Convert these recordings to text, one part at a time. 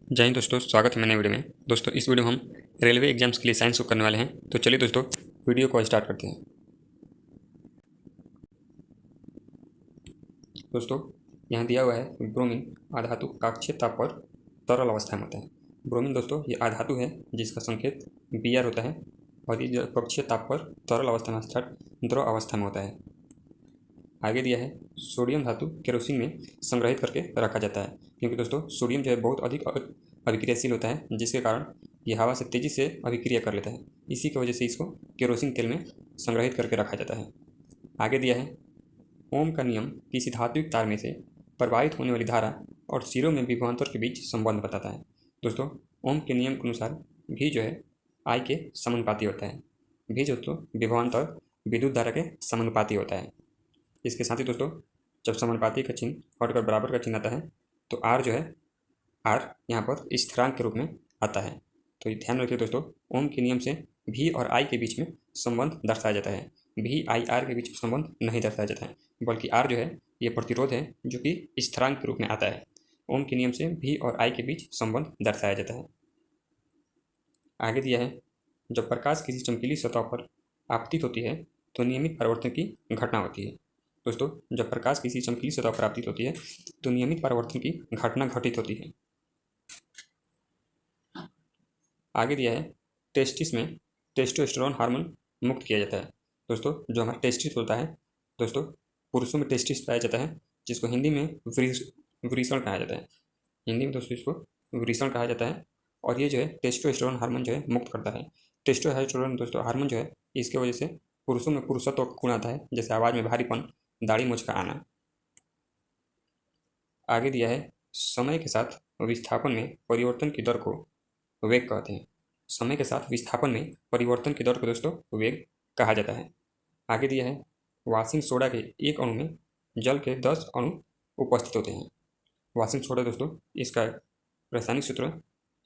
जय हिंद दोस्तों, स्वागत है मेरे वीडियो में। दोस्तों इस वीडियो में हम रेलवे एग्जाम्स के लिए साइंस को करने वाले हैं। तो चलिए दोस्तों वीडियो को स्टार्ट करते हैं। दोस्तों यहाँ दिया हुआ है ब्रोमीन आधातु कक्षीय ताप पर तरल अवस्था में होता है। ब्रोमीन दोस्तों ये आधातु है जिसका संकेत Br होता है और ये कक्षीय ताप पर तरल अवस्था में अर्थात द्रव अवस्था में होता है। आगे दिया है सोडियम धातु केरोसिन में संग्रहित करके रखा जाता है, क्योंकि दोस्तों सोडियम जो है बहुत अधिक अभिक्रियाशील होता है, जिसके कारण ये हवा से तेज़ी से अभिक्रिया कर लेता है। इसी की वजह से इसको केरोसिन तेल में संग्रहित करके रखा जाता है। आगे दिया है ओम का नियम किसी धात्विक तार में से प्रवाहित होने वाली धारा और सिरों में विभवांतर के बीच संबंध बताता है। दोस्तों ओम के नियम के अनुसार भी जो है आई के समानुपाती होता है। भी दोस्तों विभवांतर विद्युत धारा के समानुपाती होता है। इसके साथ ही दोस्तों जब समानुपाती का चिन्ह हटकर बराबर का चिन्ह आता है तो आर जो है आर यहाँ पर स्थिरांक के रूप में आता है। तो ये ध्यान रखिए दोस्तों, ओम के नियम से भी और आई के बीच में संबंध दर्शाया जाता है। भी आई आर के बीच में संबंध नहीं दर्शाया जाता है, बल्कि आर जो है ये प्रतिरोध है जो कि स्थिरांक के रूप में आता है। ओम के नियम से भी और आई के बीच संबंध दर्शाया जाता है। आगे दिया है जब प्रकाश किसी चमकीली सतह पर आपतित होती है तो नियमित परावर्तन की घटना होती है। दोस्तों जब प्रकाश किसी चमकीली सतह पर आपतित होती है तो नियमित परावर्तन की घटना घटित होती है। आगे दिया है टेस्टिस में टेस्टोस्टेरोन हार्मोन मुक्त किया जाता है। दोस्तों जो हमारा टेस्टिस होता है, दोस्तों पुरुषों में टेस्टिस पाया जाता है, जिसको हिंदी में वृषण कहा जाता है। हिंदी में दोस्तों इसको वृषण कहा जाता है। और ये जो है टेस्टोस्टेरोन हार्मोन जो है मुक्त करता है। टेस्टोस्टेरोन दोस्तों हार्मोन जो है इसके वजह से पुरुषों में पुरुषत्व का गुण आता है, जैसे आवाज़ में भारीपन, दाढ़ी मूंछ का आना। आगे दिया है समय के साथ विस्थापन में परिवर्तन की दर को वेग कहते हैं। समय के साथ विस्थापन में परिवर्तन की दर को दोस्तों वेग कहा जाता है। आगे दिया है वाशिंग सोडा के एक अणु में जल के 10 अणु उपस्थित होते हैं। वाशिंग सोडा दोस्तों इसका रासायनिक सूत्र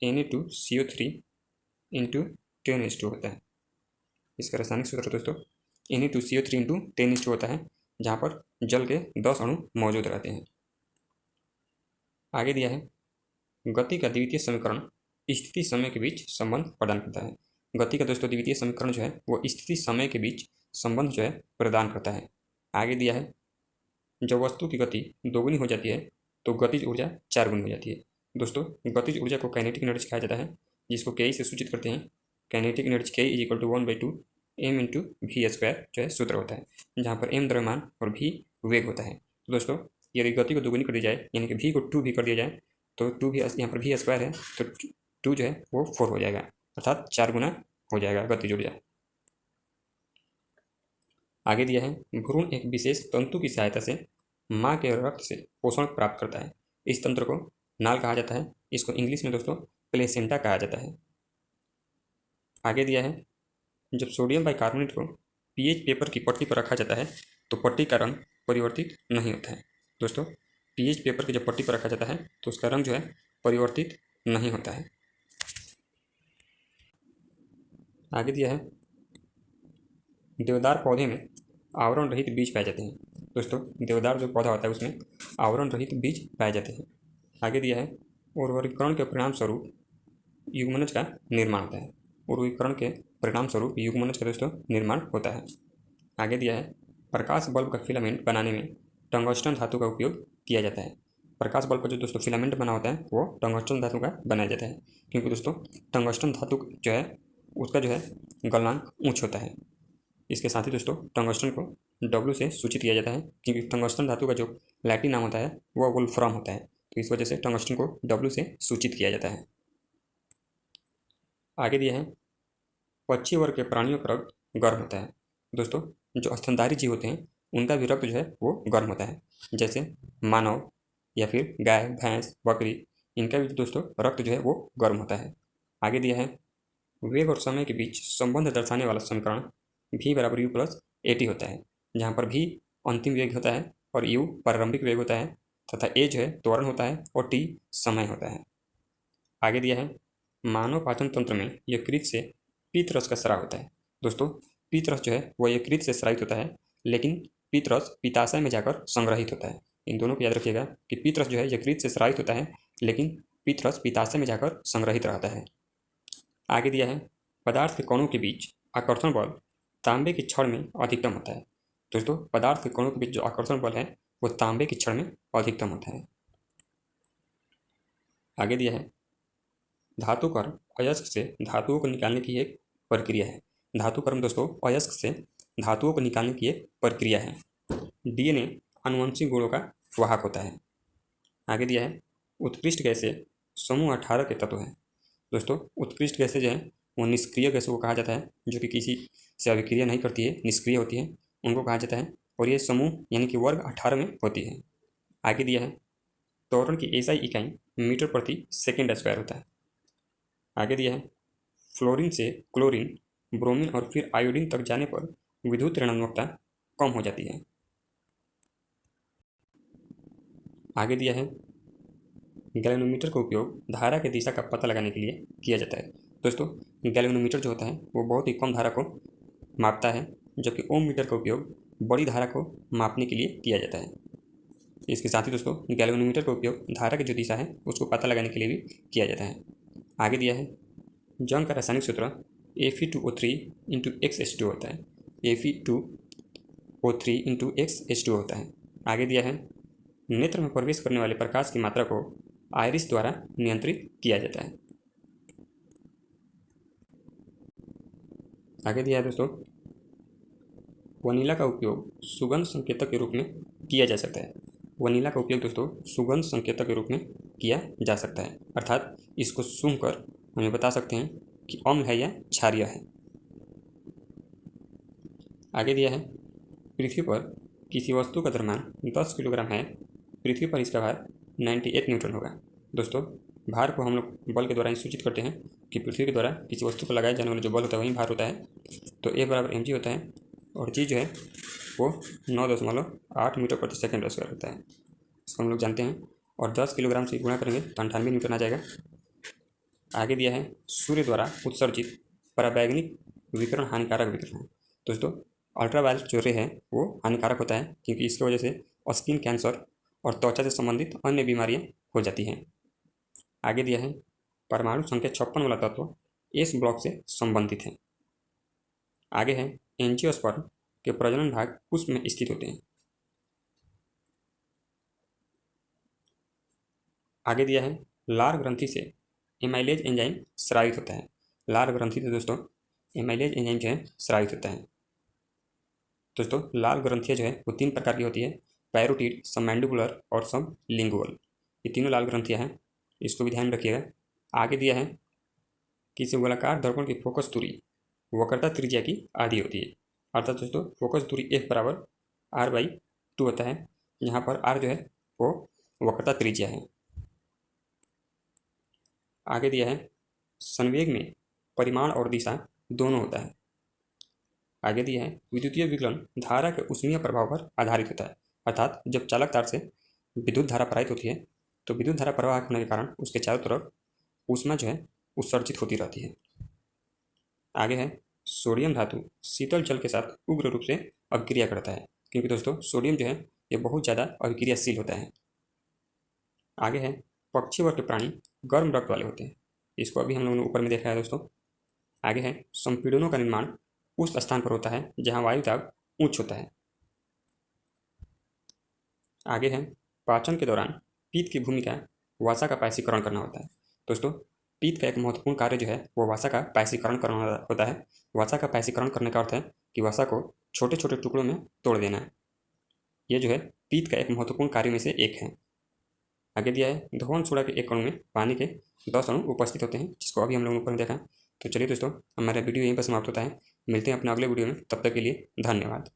Na2CO3 इंटू 10H2 होता है। इसका रासायनिक सूत्र दोस्तों Na2CO3 इंटू 10H2 होता है, जहाँ पर जल के 10 अणु मौजूद रहते हैं। आगे दिया है गति का द्वितीय समीकरण स्थिति समय के बीच संबंध प्रदान करता है। गति का दोस्तों द्वितीय समीकरण जो है वो स्थिति समय के बीच संबंध जो है प्रदान करता है। आगे दिया है जब वस्तु की गति दोगुनी हो जाती है तो गतिज ऊर्जा 4 गुनी हो जाती है। दोस्तों गतिज ऊर्जा को काइनेटिक एनर्जी कहा जाता है, जिसको के से सूचित करते हैं। Kinetic energy K is equal to 1/2 m into V square जो है सूत्र होता है, जहाँ पर m द्रव्यमान और v वेग होता है। तो दोस्तों यदि गति को दोगुनी कर दी जाए, यानी कि v को 2 भी कर दिया जाए, तो 2 भी यहाँ पर वी स्क्वायर है तो 2 जो है वो 4 हो जाएगा, अर्थात 4 गुना हो जाएगा गतिज ऊर्जा। आगे दिया है भ्रूण एक विशेष तंतु की सहायता से माँ के रक्त से पोषण प्राप्त करता है। इस तंत्र को नाल कहा जाता है। इसको इंग्लिश में दोस्तों प्लेसेंटा कहा जाता है। आगे दिया है जब सोडियम बाइकार्बोनेट को पीएच पेपर की पट्टी पर रखा जाता है तो पट्टी का रंग परिवर्तित नहीं होता है। दोस्तों पीएच पेपर की जब पट्टी पर रखा जाता है तो उसका रंग जो है परिवर्तित नहीं होता है। आगे दिया है देवदार पौधे में आवरण रहित बीज पाए जाते हैं। दोस्तों देवदार जो पौधा होता है उसमें आवरण रहित बीज पाए जाते हैं। आगे दिया है उर्वरीकरण के परिणाम स्वरूप युग्मनज का निर्माण होता है। उर्वरीकरण के परिणाम स्वरूप युग्मनज का दोस्तों निर्माण होता है। आगे दिया है प्रकाश बल्ब का फिलामेंट बनाने में टंगस्टन धातु का उपयोग किया जाता है। प्रकाश बल्ब का जो दोस्तों फिलामेंट बना होता है वो टंगस्टन धातु का बनाया जाता है, क्योंकि दोस्तों टंगस्टन धातु जो है उसका जो है गलनांक उच्च होता है। इसके साथ ही दोस्तों टंगस्टन को W से सूचित किया जाता है, क्योंकि टंगस्टन धातु का जो लैटिन नाम होता है वह वोल्फ्राम होता है, तो इस वजह से टंगस्टन को W से सूचित किया जाता है। आगे दिया है पक्षी वर्ग के प्राणियों का रक्त गर्म होता है। दोस्तों जो स्तनधारी जीव होते हैं उनका भी रक्त जो है वो गर्म होता है, जैसे मानव या फिर गाय, भैंस, बकरी, इनका भी दोस्तों रक्त जो है वो गर्म होता है। आगे दिया है वेग और समय के बीच संबंध दर्शाने वाला समीकरण v बराबर u प्लस AT होता है, जहाँ पर v अंतिम वेग होता है और u प्रारंभिक वेग होता है तथा a जो है त्वरण होता है और t समय होता है। आगे दिया है मानव पाचन तंत्र में यकृत से पीतरस का स्राव होता है। दोस्तों पीतरस जो है वह यकृत से स्रावित होता है, लेकिन पीतरस पित्ताशय में जाकर संग्रहित होता है। इन दोनों को याद रखिएगा कि पीतरस जो है यकृत से स्रावित होता है, लेकिन पीतरस पित्ताशय में जाकर संग्रहित रहता है। आगे दिया है पदार्थ के कणों के बीच आकर्षण बल तांबे की छड़ में अधिकतम होता है। दोस्तों पदार्थ के कणों के बीच जो आकर्षण बल है वो तांबे की छड़ में अधिकतम होता है। आगे दिया है धातुकर्म अयस्क से धातुओं को निकालने की एक प्रक्रिया है। धातुकर्म दोस्तों अयस्क से धातुओं को निकालने की एक प्रक्रिया है। डीएनए आनुवंशिक गुणों का वाहक होता है। आगे दिया है उत्कृष्ट गैसें समूह 18 के तत्व हैं। दोस्तों उत्कृष्ट गैसें जो है वो निष्क्रिय गैसों को कहा जाता है, जो कि किसी से अभिक्रिया नहीं करती है, निष्क्रिय होती है, उनको कहा जाता है। और ये समूह यानी कि वर्ग 18 में होती है। आगे दिया है त्वरण की एसआई इकाई मीटर प्रति सेकेंड स्क्वायर होता है। आगे दिया है फ्लोरीन से क्लोरीन, ब्रोमीन और फिर आयोडीन तक जाने पर विद्युत ऋणात्मकता कम हो जाती है। आगे दिया है गैल्वेनोमीटर का उपयोग धारा की दिशा का पता लगाने के लिए किया जाता है। दोस्तों गैल्वेनोमीटर जो होता है वो बहुत ही कम धारा को मापता है, जबकि ओम मीटर का उपयोग बड़ी धारा को मापने के लिए किया जाता है। इसके साथ ही दोस्तों गैल्वेनोमीटर का उपयोग धारा की जो दिशा है उसको पता लगाने के लिए भी किया जाता है। आगे दिया है जंग का रासायनिक सूत्र Fe2O3 × XH2 होता है। Fe2O3 × XH2 होता है। आगे दिया है नेत्र में प्रवेश करने वाले प्रकाश की मात्रा को आयरिस द्वारा नियंत्रित किया जाता है। आगे दिया है दोस्तों वनीला का उपयोग सुगंध संकेतक के रूप में किया जा सकता है। वनीला का उपयोग दोस्तों सुगंध संकेतक के रूप में किया जा सकता है, अर्थात इसको सूंघकर हमें बता सकते हैं कि अम्ल है या क्षारीय है। आगे दिया है पृथ्वी पर किसी वस्तु का द्रव्यमान 10 किलोग्राम है, पृथ्वी पर इसका भार 98 न्यूटन होगा। दोस्तों भार को हम लोग बल के द्वारा सूचित करते हैं कि पृथ्वी के द्वारा किसी वस्तु पर लगाए जाने वाला जो बल होता है वही भार होता है। तो A = mg होता है और g जो है वो 9.8 मीटर प्रति सेकेंड स्क्वायर होता है। इसको हम लोग जानते हैं और 10 किलोग्राम से गुणा करेंगे तो 98 न्यूटन आ जाएगा। आगे दिया है सूर्य द्वारा उत्सर्जित पराबैंगनी विकिरण हानिकारक विकिरण है। दोस्तों अल्ट्रावायलेट जो रे है वो हानिकारक होता है, क्योंकि इसकी वजह से स्किन कैंसर और त्वचा से संबंधित अन्य बीमारियां हो जाती हैं। आगे दिया है परमाणु संख्या 56 वाला तत्व एस ब्लॉक से संबंधित है। आगे है एंजियोस्पर्म के प्रजनन भाग पुष्प में स्थित होते हैं। आगे दिया है लार ग्रंथि से एमाइलेज एंजाइम स्रावित होता है। लार ग्रंथि से दोस्तों एमाइलेज एंजाइम जो है स्रावित होता है। दोस्तों लाल ग्रंथियाँ जो है वो 3 प्रकार की होती है, पैरोटिड, सबमैंडिबुलर और सबलिंगुअल। ये तीनों लाल ग्रंथियाँ हैं, इसको भी ध्यान रखिएगा। आगे दिया है किसी गोलाकार दर्पण की फोकस दूरी वक्रता त्रिज्या की आधी होती है, अर्थात दोस्तों फोकस दूरी F = R/2 होता है। यहाँ पर R जो है वो वक्रता त्रिज्या है। आगे दिया है संवेग में परिमाण और दिशा दोनों होता है। आगे दिया है विद्युतीय विकलन धारा के ऊष्मीय प्रभाव पर आधारित होता है, अर्थात जब चालक तार से विद्युत धारा प्रवाहित होती है तो विद्युत धारा प्रवाह होने के कारण उसके चारों तरफ ऊष्मा जो है उत्सर्जित होती रहती है। आगे है सोडियम धातु शीतल जल के साथ उग्र रूप से अभिक्रिया करता है, क्योंकि दोस्तों सोडियम जो है ये बहुत ज़्यादा अभिक्रियाशील होता है। आगे है पक्षी वर्ग के प्राणी गर्म रक्त वाले होते हैं, इसको अभी हम लोगों ने ऊपर में देखा है दोस्तों। आगे है संपीड़नों का निर्माण उस स्थान पर होता है जहाँ वायु दाब उच्च होता है। आगे है पाचन के दौरान पित्त की भूमिका वसा का पैसीकरण करना होता है। दोस्तों पित्त का एक महत्वपूर्ण कार्य जो है वो वसा का पैसीकरण करना होता है। वसा का पैसीकरण करने का अर्थ है कि वसा को छोटे छोटे टुकड़ों में तोड़ देना है। ये जो है पित्त का एक महत्वपूर्ण कार्य में से एक है। आगे दिया है धवन सोडा के एक अणु में पानी के 10 अणु उपस्थित होते हैं, जिसको अभी हम लोगों ने ऊपर देखा। तो चलिए दोस्तों हमारा वीडियो यहीं पर समाप्त होता है। मिलते हैं अपने अगले वीडियो में, तब तक के लिए धन्यवाद।